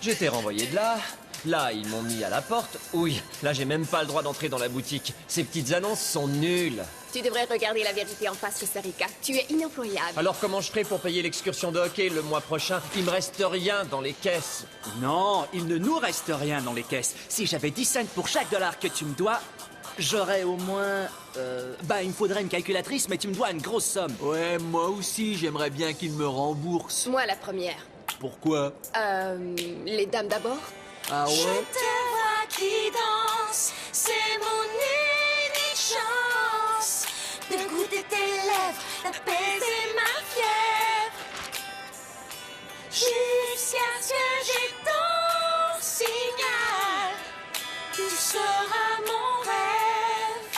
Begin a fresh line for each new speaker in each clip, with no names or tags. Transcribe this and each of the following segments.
J'étais renvoyé de là. Là, ils m'ont mis à la porte. Oui, là, j'ai même pas le droit d'entrer dans la boutique. Ces petites annonces sont nulles.
Tu devrais regarder la vérité en face, Costa Rica. Tu es inemployable.
Alors comment je ferai pour payer l'excursion de hockey le mois prochain? Il me reste rien dans les caisses.
Non, il ne nous reste rien dans les caisses. Si j'avais 10 cents pour chaque dollar que tu me dois, j'aurais au moins... il me faudrait une calculatrice, mais tu me dois une grosse somme.
Ouais, moi aussi, j'aimerais bien qu'il me rembourse.
Moi, la première.
Pourquoi?
Les dames d'abord.
Ah ouais?
Je te vois qui danse, c'est mon unique chance de goûter tes lèvres, d'apaiser ma fièvre. Jusqu'à ce que j'ai ton signal, tu seras mon rêve,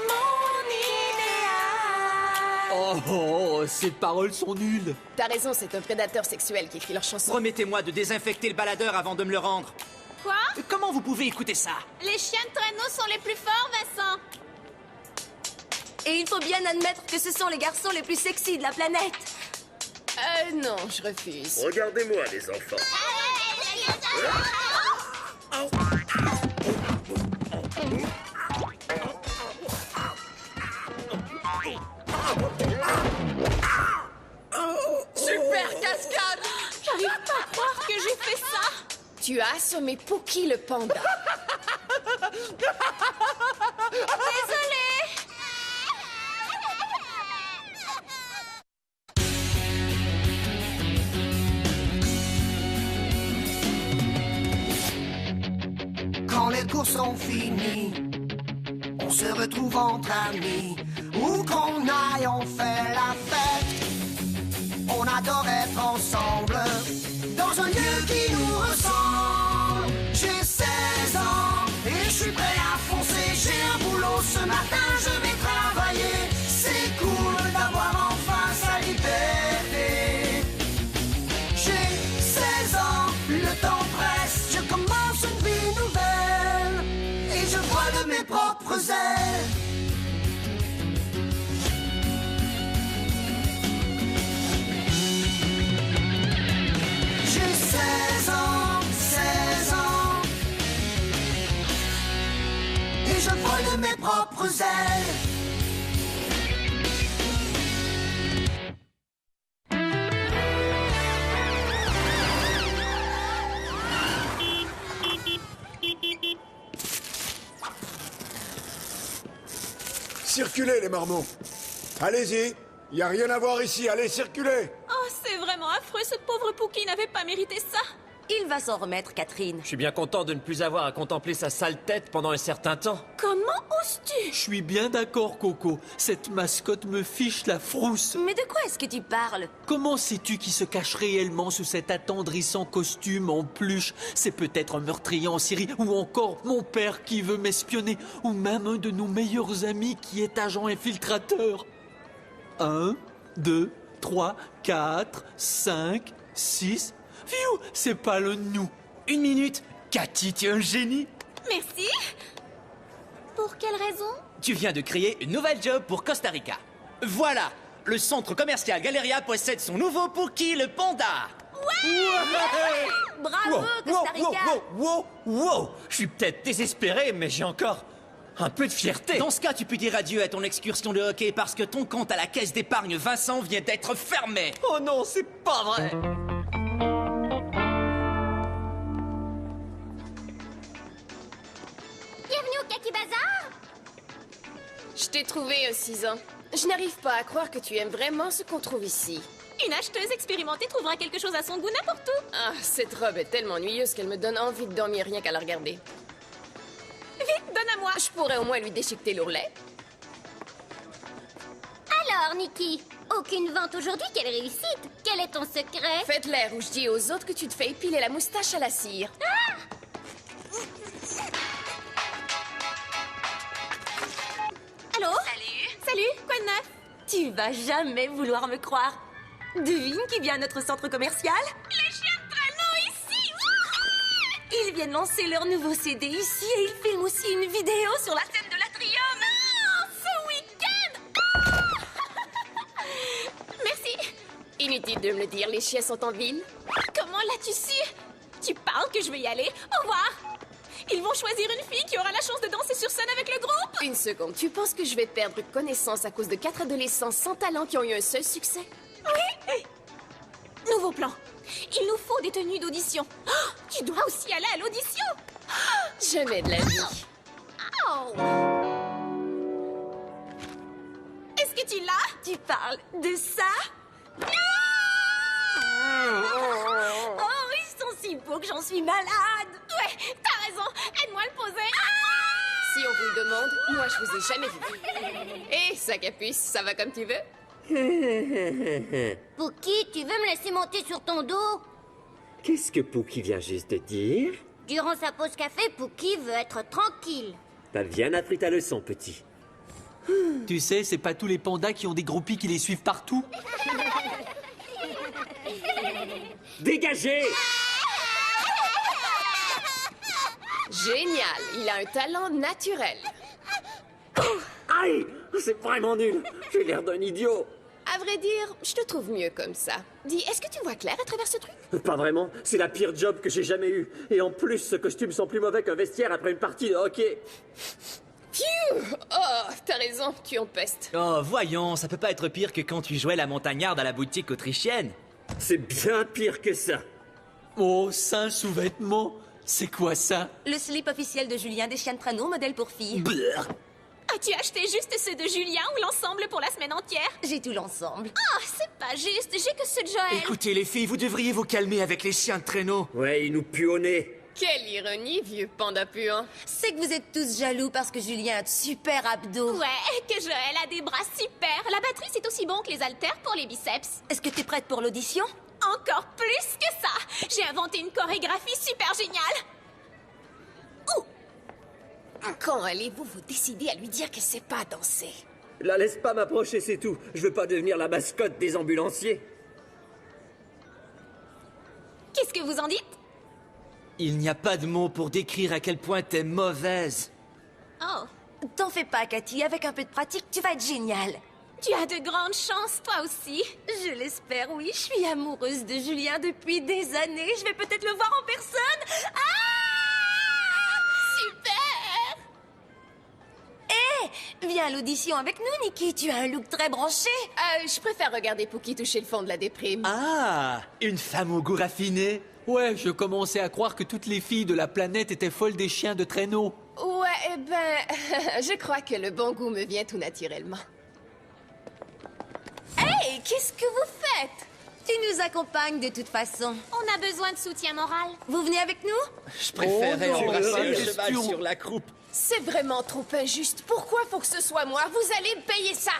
mon idéal.
Oh, ces paroles sont nulles.
T'as raison, c'est un prédateur sexuel qui écrit leurs chansons.
Promettez-moi de désinfecter le baladeur avant de me le rendre.
Quoi?
Comment vous pouvez écouter ça?
Les chiens de traîneau sont les plus forts, Vincent.
Et il faut bien admettre que ce sont les garçons les plus sexy de la planète.
Non, je refuse.
Regardez-moi, les enfants.
Super cascade!
J'arrive pas à croire que j'ai fait ça.
Tu as assommé Pookie le panda.
Désolée.
Quand les cours sont finis, on se retrouve entre amis. Où qu'on aille, on fait la fête. On adore être ensemble, dans un lieu qui nous ressemble. J'ai 16 ans et je suis prêt à foncer. J'ai un boulot ce matin, je vais travailler. C'est cool d'avoir enfin sa liberté. J'ai 16 ans, le temps presse. Je commence une vie nouvelle et je vole de mes propres ailes. J'ai 16 ans, 16 ans, et je vole de mes propres ailes.
Circulez, les marmots. Allez-y, y a rien à voir ici, allez, circulez.
Oh, c'est vraiment affreux. Ce pauvre Pookie n'avait pas mérité ça.
Il va s'en remettre, Catherine.
Je suis bien content de ne plus avoir à contempler sa sale tête pendant un certain temps.
Comment oses-tu?
Je suis bien d'accord, Coco. Cette mascotte me fiche la frousse.
Mais de quoi est-ce que tu parles?
Comment sais-tu qui se cache réellement sous cet attendrissant costume en peluche? C'est peut-être un meurtrier en Syrie, ou encore mon père qui veut m'espionner, ou même un de nos meilleurs amis qui est agent infiltrateur. 1, 2, 3, 4, 5, 6... Pfiou, c'est pas le nous.
Une minute. Cathy, tu es un génie.
Merci. Pour quelle raison?
Tu viens de créer une nouvelle job pour Costa Rica. Voilà, le centre commercial Galeria possède son nouveau Pookie le panda.
Bravo, Costa Rica.
Wow. Je suis peut-être désespéré, mais j'ai encore un peu de fierté.
Dans ce cas, tu peux dire adieu à ton excursion de hockey parce que ton compte à la caisse d'épargne Vincent vient d'être fermé.
Oh non, c'est pas vrai.
Bienvenue au Kaki Bazar.
Je t'ai trouvé, 6 ans. Je n'arrive pas à croire que tu aimes vraiment ce qu'on trouve ici.
Une acheteuse expérimentée trouvera quelque chose à son goût n'importe où.
Ah, cette robe est tellement ennuyeuse qu'elle me donne envie de dormir rien qu'à la regarder.
Vite, donne à moi.
Je pourrais au moins lui déchiqueter l'ourlet.
Alors, Nikki, aucune vente aujourd'hui, quelle réussite. Quel est ton secret?
Faites l'air où je dis aux autres que tu te fais épiler la moustache à la cire.
Allô?
Salut, quoi de neuf?
Tu vas jamais vouloir me croire. Devine qui vient à notre centre commercial?
Les chiens de traîneau ici.
Ils viennent lancer leur nouveau CD ici et ils filment aussi une vidéo sur la scène de l'Atrium.
Ce week-end. Merci.
Inutile de me le dire, les chiens sont en ville.
Comment
l'as-tu su? Tu parles que je vais y aller. Au revoir. Ils vont choisir une fille qui aura la chance de danser sur scène avec le groupe.
Une seconde, tu penses que je vais perdre connaissance à cause de 4 adolescents sans talent qui ont eu un seul succès?
Oui. Nouveau plan. Il nous faut des tenues d'audition. Oh, tu dois aussi aller à l'audition.
Jamais de la vie.
Oh. Est-ce que tu l'as? Tu parles de ça? Oh, ils sont si beaux que j'en suis malade. Ouais, t'as raison. Aide-moi à le poser.
Si on vous le demande, moi je vous ai jamais vu. Hé, sac à puce, ça va comme tu veux?
Pookie, tu veux me laisser monter sur ton dos?
Qu'est-ce que Pookie vient juste de dire?
Durant sa pause café, Pookie veut être tranquille.
T'as bien appris ta leçon, petit.
Tu sais, c'est pas tous les pandas qui ont des groupies qui les suivent partout.
Dégagez!
Génial, il a un talent naturel.
Aïe! C'est vraiment nul! J'ai l'air d'un idiot!
À vrai dire, je te trouve mieux comme ça. Dis, est-ce que tu vois clair à travers ce truc?
Pas vraiment, c'est la pire job que j'ai jamais eue. Et en plus, ce costume sent plus mauvais qu'un vestiaire après une partie de hockey.
Phew! Oh, t'as raison, tu empestes.
Oh, voyons, ça peut pas être pire que quand tu jouais la montagnarde à la boutique autrichienne.
C'est bien pire que ça.
Oh, c'est un sous-vêtement. C'est quoi ça?
Le slip officiel de Julien des chiens de traîneau, modèle pour filles.
Blur.
As-tu acheté juste ceux de Julien ou l'ensemble pour la semaine entière? J'ai tout l'ensemble. Ah, c'est pas juste, j'ai que ceux de Joël.
Écoutez, les filles, vous devriez vous calmer avec les chiens de traîneau.
Ouais, il nous pue au nez.
Quelle ironie, vieux panda puant.
C'est que vous êtes tous jaloux parce que Julien a de super abdos. Ouais, que Joël a des bras super. La batterie, c'est aussi bon que les haltères pour les biceps. Est-ce que t'es prête pour l'audition? Encore plus que ça. J'ai inventé une chorégraphie super géniale.
Quand allez-vous vous décider à lui dire qu'elle sait pas danser?
La laisse pas m'approcher, c'est tout. Je veux pas devenir la mascotte des ambulanciers.
Qu'est-ce que vous en dites?
Il n'y a pas de mots pour décrire à quel point t'es mauvaise.
Oh. T'en fais pas, Cathy. Avec un peu de pratique, tu vas être géniale. Tu as de grandes chances, toi aussi. Je l'espère, oui. Je suis amoureuse de Julien depuis des années. Je vais peut-être le voir en personne. Ah! Super! Viens à l'audition avec nous, Nikki. Tu as un look très branché.
Je préfère regarder Pookie toucher le fond de la déprime.
Ah, une femme au goût raffiné.
Ouais, je commençais à croire que toutes les filles de la planète étaient folles des chiens de traîneau.
Ouais, eh ben, je crois que le bon goût me vient tout naturellement.
Hey, qu'est-ce que vous faites? Tu nous accompagnes de toute façon.
On a besoin de soutien moral.
Vous venez avec nous?
Je préférerais embrasser le
question.
cheval sur la croupe.
C'est vraiment trop injuste. Pourquoi faut que ce soit moi? Vous allez me payer ça!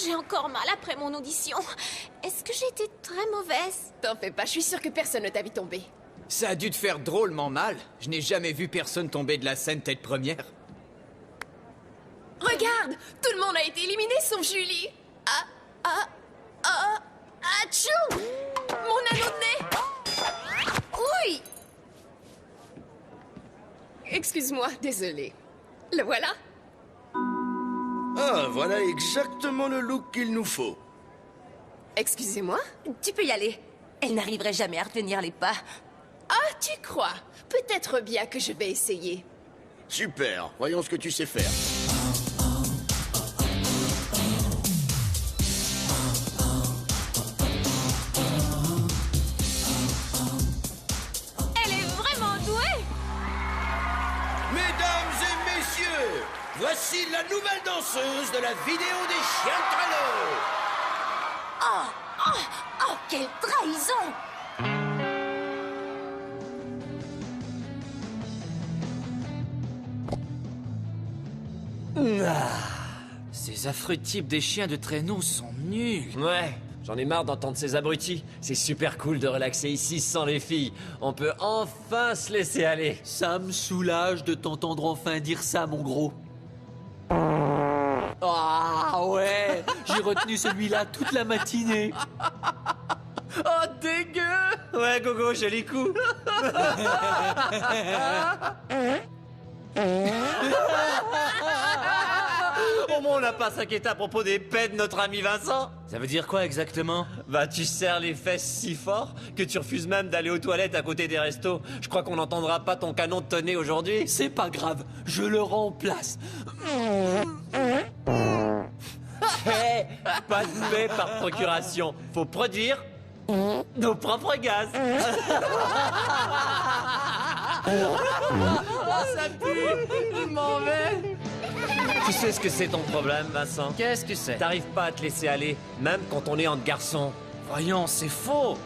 J'ai encore mal après mon audition. Est-ce que j'ai été très mauvaise?
T'en fais pas, je suis sûre que personne ne t'a vu tomber.
Ça a dû te faire drôlement mal. Je n'ai jamais vu personne tomber de la scène tête première.
Regarde! Tout le monde a été éliminé sauf Julie! Achou! Mon anneau de nez!
Oui!
Excuse-moi, désolée. Le voilà?
Ah, voilà exactement le look qu'il nous faut.
Excusez-moi?
Tu peux y aller. Elle n'arriverait jamais à retenir les pas.
Ah, tu crois? Peut-être bien que je vais essayer.
Super, voyons ce que tu sais faire.
Elle est vraiment douée!
Mesdames et messieurs, voici la nouvelle danseuse de la vidéo des chiens de traîneau.
Oh, quelle trahison!
Ces affreux types des chiens de traîneau sont nuls.
Ouais, j'en ai marre d'entendre ces abrutis. C'est super cool de relaxer ici sans les filles. On peut enfin se laisser aller.
Ça me soulage de t'entendre enfin dire ça, mon gros. Ah ouais, j'ai retenu celui-là toute la matinée.
Oh, dégueu! Ouais, Gogo, joli coup. Au moins, on n'a pas s'inquiété à propos des pets de notre ami Vincent.
Ça veut dire quoi exactement?
Bah, tu serres les fesses si fort que tu refuses même d'aller aux toilettes à côté des restos. Je crois qu'on n'entendra pas ton canon de tonner aujourd'hui.
C'est pas grave, je le remplace.
Hey, pas de paix par procuration. Faut produire nos propres gaz. Ça pue, il m'en met. Tu sais ce que c'est ton problème, Vincent?
Qu'est-ce que c'est?
T'arrives pas à te laisser aller, même quand on est entre garçons.
Voyons, c'est faux.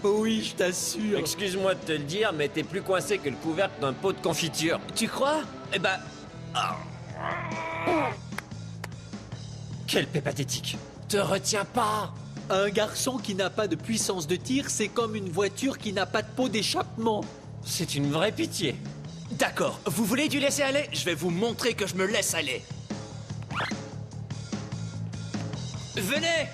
Oui, je t'assure.
Excuse-moi de te le dire, mais t'es plus coincé que le couvercle d'un pot de confiture.
Tu crois? Eh ben...
Quelle paix pathétique. Te retiens pas.
Un garçon qui n'a pas de puissance de tir, c'est comme une voiture qui n'a pas de pot d'échappement.
C'est une vraie pitié.
D'accord, vous voulez du laisser aller? Je vais vous montrer que je me laisse aller. Venez!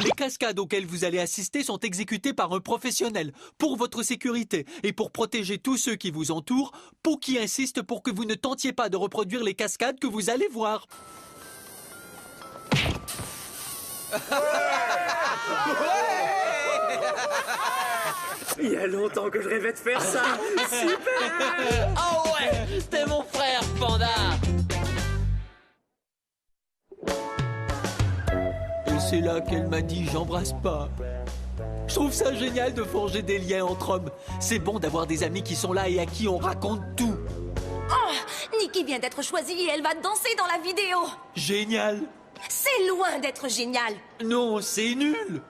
Les cascades auxquelles vous allez assister sont exécutées par un professionnel, pour votre sécurité et pour protéger tous ceux qui vous entourent. Pookie insiste pour que vous ne tentiez pas de reproduire les cascades que vous allez voir.
Il y a longtemps que je rêvais de faire ça. Super!
Oh ouais, t'es mon frère, Panda.
Et c'est là qu'elle m'a dit « j'embrasse pas ». Je trouve ça génial de forger des liens entre hommes. C'est bon d'avoir des amis qui sont là et à qui on raconte tout.
Oh, Nikki vient d'être choisie et elle va danser dans la vidéo.
Génial.
C'est loin d'être génial.
Non, c'est nul.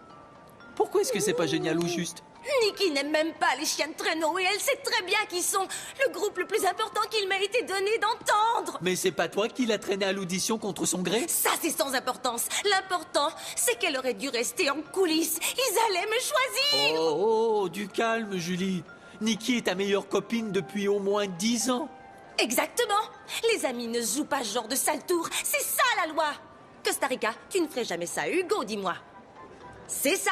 Pourquoi est-ce que c'est pas génial ou juste?
Nikki n'aime même pas les chiens de traîneau et elle sait très bien qu'ils sont le groupe le plus important qu'il m'a été donné d'entendre.
Mais c'est pas toi qui l'as traîné à l'audition contre son gré?
Ça, c'est sans importance. L'important, c'est qu'elle aurait dû rester en coulisses. Ils allaient me choisir.
Oh, du calme, Julie. Nikki est ta meilleure copine depuis au moins 10 ans.
Exactement. Les amis ne jouent pas ce genre de sale tour. C'est ça, la loi. Costa Rica, tu ne ferais jamais ça à Hugo, dis-moi. C'est ça.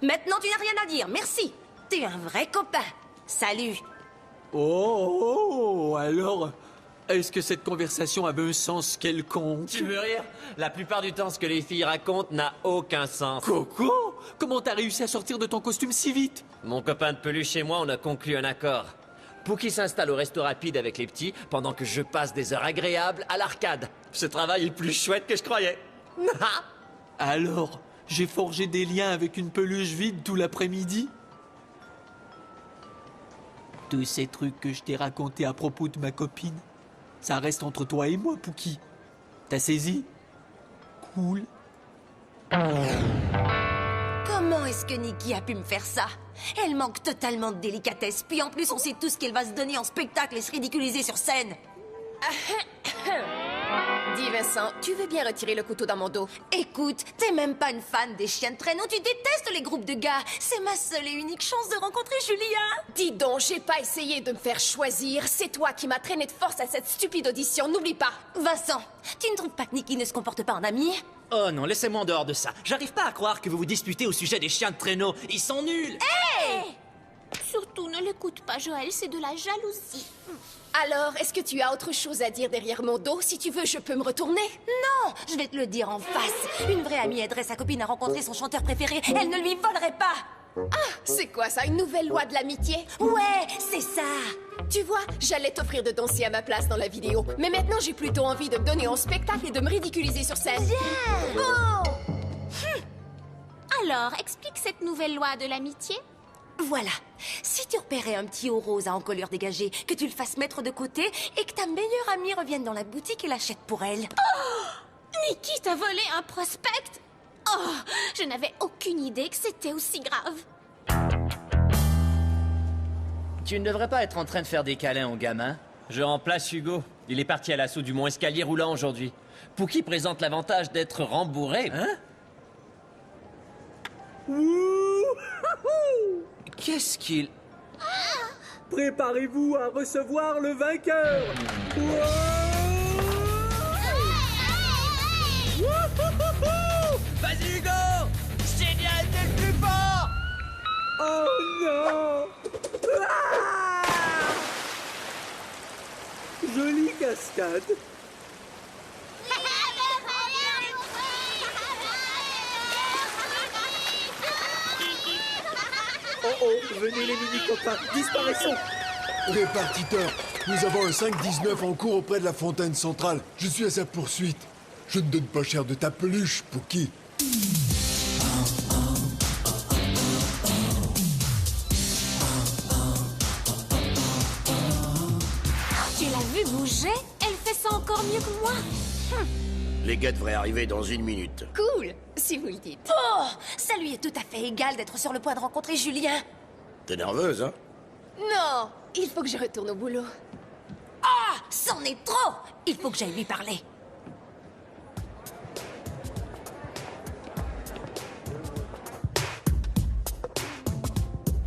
Maintenant, tu n'as rien à dire, merci. T'es un vrai copain. Salut.
Oh, alors, est-ce que cette conversation avait un sens quelconque?
Tu veux rire? La plupart du temps, ce que les filles racontent n'a aucun sens.
Coco, comment t'as réussi à sortir de ton costume si vite?
Mon copain de peluche et moi, on a conclu un accord. Pookie s'installe au resto rapide avec les petits, pendant que je passe des heures agréables à l'arcade. Ce travail est plus chouette que je croyais.
Alors, j'ai forgé des liens avec une peluche vide tout l'après-midi? Tous ces trucs que je t'ai racontés à propos de ma copine, ça reste entre toi et moi, Pookie. T'as saisi? Cool.
Comment est-ce que Nikki a pu me faire ça? Elle manque totalement de délicatesse. Puis en plus, on sait tous qu'elle va se donner en spectacle et se ridiculiser sur scène.
Dis Vincent, tu veux bien retirer le couteau dans mon dos?
Écoute, t'es même pas une fan des chiens de traîneau, tu détestes les groupes de gars. C'est ma seule et unique chance de rencontrer Julien.
Dis donc, j'ai pas essayé de me faire choisir. C'est toi qui m'as traîné de force à cette stupide audition, n'oublie pas.
Vincent, tu ne trouves pas que Nikki ne se comporte pas en ami?
Oh non, laissez-moi en dehors de ça. J'arrive pas à croire que vous vous disputez au sujet des chiens de traîneau. Ils sont nuls.
Hey!
Surtout, ne l'écoute pas, Joël, c'est de la jalousie.
Alors, est-ce que tu as autre chose à dire derrière mon dos? Si tu veux, je peux me retourner.
Non, je vais te le dire en face. Une vraie amie aiderait sa copine à rencontrer son chanteur préféré. Elle ne lui volerait pas.
Ah, c'est quoi ça, une nouvelle loi de l'amitié?
Ouais, c'est ça.
Tu vois, j'allais t'offrir de danser à ma place dans la vidéo. Mais maintenant, j'ai plutôt envie de me donner en spectacle et de me ridiculiser sur scène.
Bien. Bon.
Alors, explique cette nouvelle loi de l'amitié.
Voilà. Si tu repérais un petit haut rose à encolure dégagée, que tu le fasses mettre de côté et que ta meilleure amie revienne dans la boutique et l'achète pour elle.
Oh! Nikki t'a volé un prospect? Oh! Je n'avais aucune idée que c'était aussi grave.
Tu ne devrais pas être en train de faire des câlins aux gamins.
Je remplace Hugo. Il est parti à l'assaut du mont escalier roulant aujourd'hui. Pookie présente l'avantage d'être rembourré.
Hein? Qu'est-ce qu'il...
Préparez-vous à recevoir le vainqueur. Non. Jolie cascade. Oh oh, venez les mini-copains, disparaissons.
Répartiteur, nous avons un 5-19 en cours auprès de la fontaine centrale. Je suis à sa poursuite. Je ne donne pas cher de ta peluche, Pookie.
Tu l'as vu bouger? Elle fait ça encore mieux que moi.
Les gars devraient arriver dans 1 minute.
Cool, si vous le dites.
Oh, ça lui est tout à fait égal d'être sur le point de rencontrer Julien.
T'es nerveuse, hein?
Non, il faut que je retourne au boulot.
Ah, c'en est trop. Il faut que j'aille lui parler.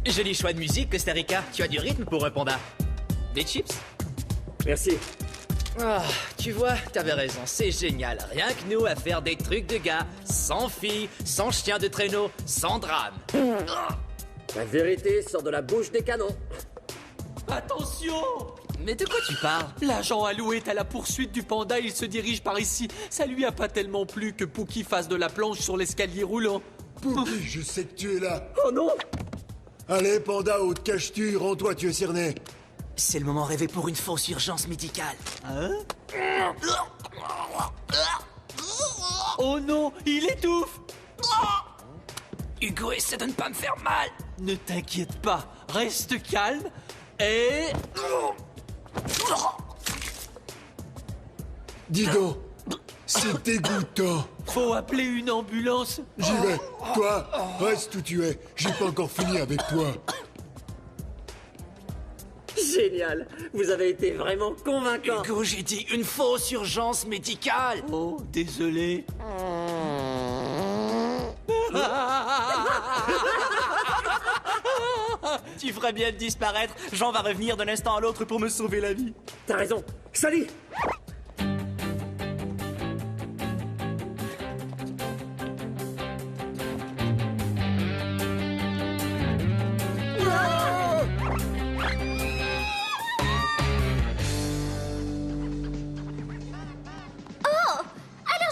Joli choix de musique, Costa Rica. Tu as du rythme pour un panda. Des chips?
Merci.
Ah, tu vois, t'avais raison, c'est génial. Rien que nous à faire des trucs de gars, sans filles, sans chien de traîneau, sans drame.
La vérité sort de la bouche des canons.
Attention!
Mais de quoi tu parles?
L'agent Alou est à la poursuite du panda, il se dirige par ici. Ça lui a pas tellement plu que Pookie fasse de la planche sur l'escalier roulant.
Pookie, je sais que tu es là.
Oh non!
Allez, panda, où te caches-tu? Rends-toi, tu es cerné.
C'est le moment rêvé pour une fausse urgence médicale.
Hein? Oh non, il étouffe!
Hugo essaie de ne pas me faire mal.
Ne t'inquiète pas, reste calme et...
Dis donc, c'est dégoûtant.
Faut appeler une ambulance.
J'y vais. Toi, reste où tu es. J'ai pas encore fini avec toi.
Génial. Vous avez été vraiment convaincant.
Hugo, j'ai dit une fausse urgence médicale.
Oh, désolé.
Tu ferais bien de disparaître. Jean va revenir d'un instant à l'autre pour me sauver la vie.
T'as raison. Sally!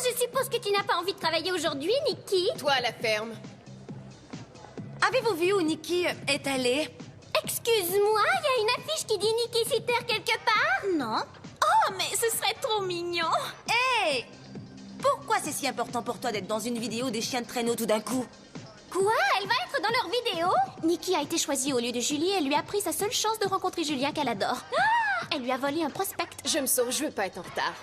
Je suppose que tu n'as pas envie de travailler aujourd'hui, Nikki?
Toi à la ferme.
Avez-vous vu où Nikki est allée?
Excuse-moi, il y a une affiche qui dit Nikki Sitter quelque part? Non. Oh, mais ce serait trop mignon.
Hé! Pourquoi c'est si important pour toi d'être dans une vidéo des chiens de traîneau tout d'un coup?
Quoi? Elle va être dans leur vidéo? Nikki a été choisie au lieu de Julie et elle lui a pris sa seule chance de rencontrer Julien qu'elle adore. Ah! Elle lui a volé un prospect.
Je me sauve, je veux pas être en retard.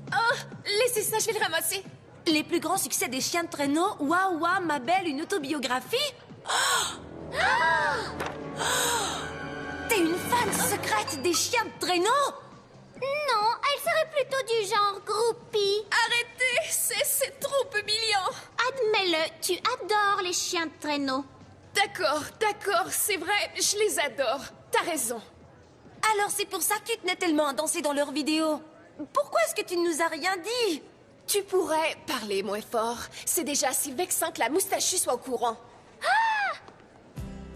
Oh, laissez ça, je vais le ramasser.
Les plus grands succès des chiens de traîneau? Waouh, waouh, ma belle, une autobiographie? T'es une fan secrète des chiens de traîneau?
Non, elle serait plutôt du genre groupie.
Arrêtez, c'est trop humiliant.
Admets-le, tu adores les chiens de traîneau.
D'accord, c'est vrai, je les adore. T'as raison.
Alors c'est pour ça que tu tenais tellement à danser dans leurs vidéos. Pourquoi est-ce que tu ne nous as rien dit?
Tu pourrais parler moins fort. C'est déjà si vexant que la moustachue soit au courant.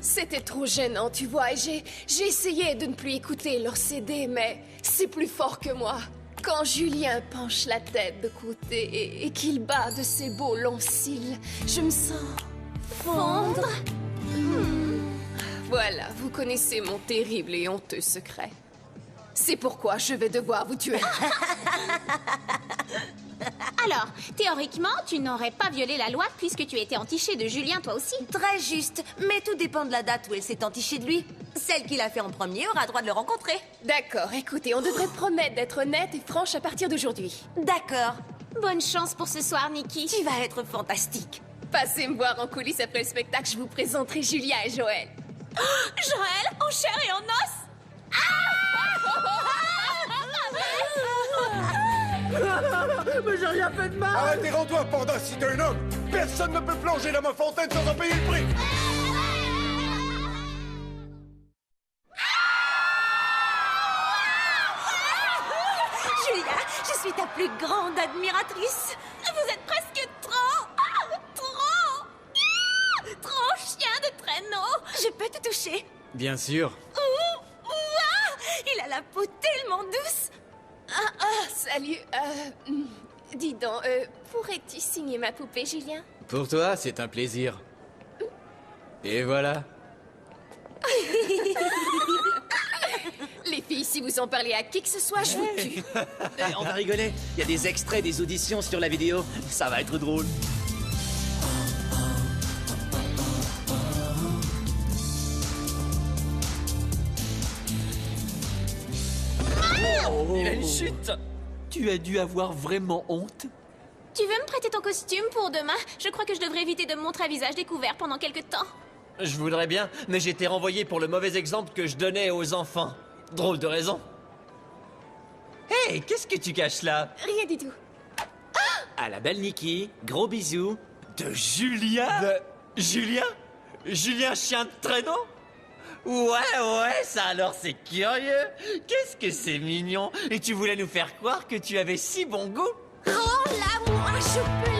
C'était trop gênant, tu vois, et j'ai essayé de ne plus écouter leur CD, mais c'est plus fort que moi. Quand Julien penche la tête de côté et qu'il bat de ses beaux longs cils, je me sens fondre. Voilà, vous connaissez mon terrible et honteux secret. C'est pourquoi je vais devoir vous tuer.
Alors, théoriquement, tu n'aurais pas violé la loi puisque tu étais entichée de Julien toi aussi.
Très juste, mais tout dépend de la date où elle s'est entichée de lui. Celle qui l'a fait en premier aura droit de le rencontrer.
D'accord, écoutez, on devrait promettre d'être honnête et franche à partir d'aujourd'hui.
D'accord.
Bonne chance pour ce soir, Nikki.
Tu vas être fantastique.
Passez me voir en coulisses après le spectacle, je vous présenterai Julien et Joël.
Joël, en chair et en os.
Mais j'ai rien fait de mal!
Arrêtez, rends-toi, panda, si t'es un homme! Personne ne peut plonger dans ma fontaine sans en payer le prix!
Julia, je suis ta plus grande admiratrice.
Vous êtes presque trop.
toucher?
Bien sûr.
Il a la peau tellement douce.
Salut. Dis donc, pourrais-tu signer ma poupée, Julien?
Pour toi, c'est un plaisir. Et voilà.
Les filles, si vous en parlez à qui que ce soit, je vous tue.
On va rigoler. Il y a des extraits des auditions sur la vidéo. Ça va être drôle.
Il a une chute.
Tu as dû avoir vraiment honte.
Tu veux me prêter ton costume pour demain? Je crois que je devrais éviter de me montrer à visage découvert pendant quelque temps.
Je voudrais bien, mais j'ai été renvoyé pour le mauvais exemple que je donnais aux enfants. Drôle de raison. Hey, qu'est-ce que tu caches là?
Rien du tout.
À la belle Nikki, gros bisous.
De Julien? Julien? Julien chien de traîneau? Ouais, ça alors c'est curieux. Qu'est-ce que c'est mignon. Et tu voulais nous faire croire que tu avais si bon goût?
Rends-la-moi, je peux.